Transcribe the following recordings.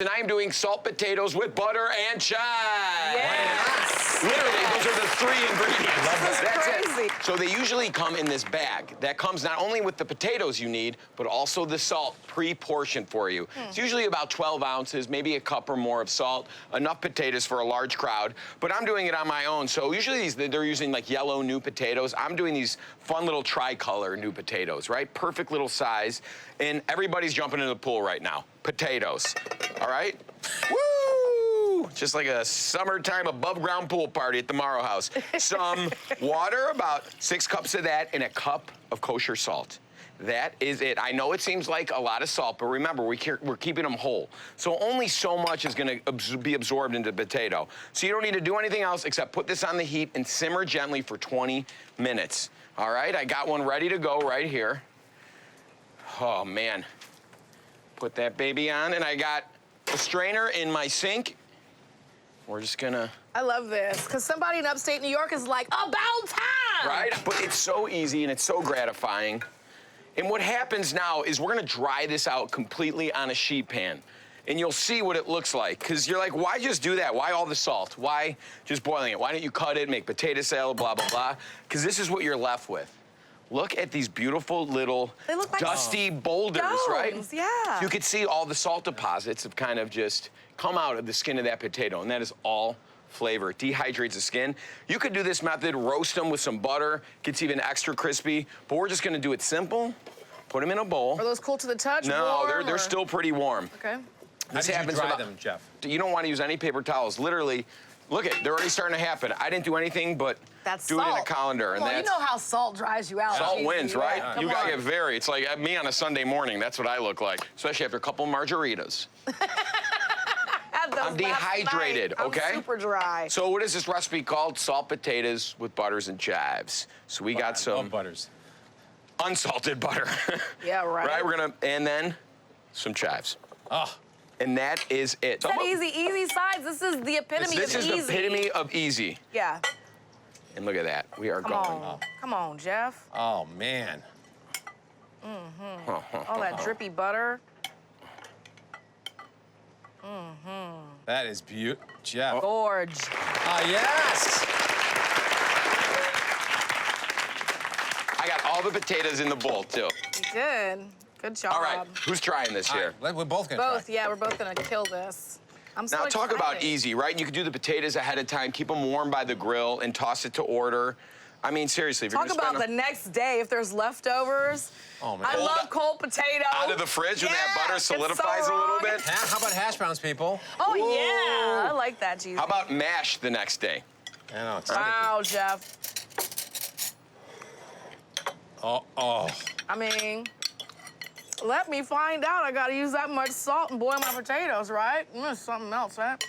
And I am doing salt potatoes with butter and chives. Yes. Literally, those are the 3 ingredients. That's crazy. it. So they usually come in this bag that comes not only with the potatoes you need, but also the salt pre-portioned for you. It's usually about 12 ounces, maybe a cup or more of salt, enough potatoes for a large crowd. But I'm doing it on my own. So usually they're using like yellow new potatoes. I'm doing these fun little tricolor new potatoes, right? Perfect little size. And everybody's jumping into the pool right now. Potatoes. All right? Woo! Just like a summertime above-ground pool party at the Mauro house. Some water, about 6 cups of that, and a cup of kosher salt. That is it. I know it seems like a lot of salt, but remember, we're keeping them whole. So only so much is going to be absorbed into the potato. So you don't need to do anything else except put this on the heat and simmer gently for 20 minutes. All right? I got one ready to go right here. Oh, man. Put that baby on, and I got a strainer in my sink. We're just gonna... I love this, because somebody in upstate New York is like, about time! Right? But it's so easy and it's so gratifying. And what happens now is we're gonna dry this out completely on a sheet pan. And you'll see what it looks like. Because you're like, why just do that? Why all the salt? Why just boiling it? Why don't you cut it, make potato salad, blah, blah, blah? Because this is what you're left with. Look at these beautiful little They look like dusty boulders, right? Yeah. You could see all the salt deposits have kind of just come out of the skin of that potato, and that is all flavor. It dehydrates the skin. You could do this method, roast them with some butter, gets even extra crispy, but we're just gonna do it simple. Put them in a bowl. Are those cool to the touch? No, warm, they're still pretty warm. Okay. This How did happens you dry without- them, Jeff? You don't want to use any paper towels. Literally, look at, they're already starting to happen. I didn't do anything but That's do it in a salt. colander. Come on, you know how salt dries you out. Salt Jeezy, wins, right? Come You gotta on. get very. It's like me on a Sunday morning. That's what I look like, especially after a couple margaritas. Had those I'm dehydrated, last night. okay? I'm super dry. So what is this recipe called? Salt potatoes with butters and chives. So we got some butters. unsalted butter. Yeah, right. Right, we're gonna, and then some chives. Oh. And that is it. That easy sides. This is the epitome This of is easy. the epitome of easy. Yeah. And look at that. We are Come going. on. Come on, Jeff. Oh, man. All that drippy butter. That is beautiful. Jeff. Gorge. Yes! I got all the potatoes in the bowl, too. You did. Good job. All right, who's trying this here? All right, we're both gonna Both, try. yeah, we're both gonna kill this. I'm so Now, talk about excited. easy, right? You could do the potatoes ahead of time, keep them warm by the grill, and toss it to order. I mean, seriously, if Talk you're gonna about spend the next day if there's leftovers. Oh, man. I Cold love out- cold potato. out of the fridge when that butter it's so solidifies a little wrong. bit? How about hash browns, people? Oh, yeah. I like that, Jesus. How about mash the next day? I know, it's Wow, Jeff. Oh. I mean, let me find out. I gotta use that much salt and boil my potatoes, right? It's something else, right?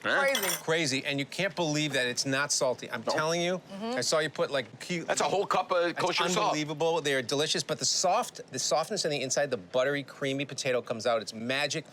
Huh? Crazy. Crazy, and you can't believe that it's not salty. I'm telling you, I saw you put like... That's a whole cup of kosher salt. Unbelievable. They are delicious, but the softness on the inside, the buttery, creamy potato comes out. It's magic.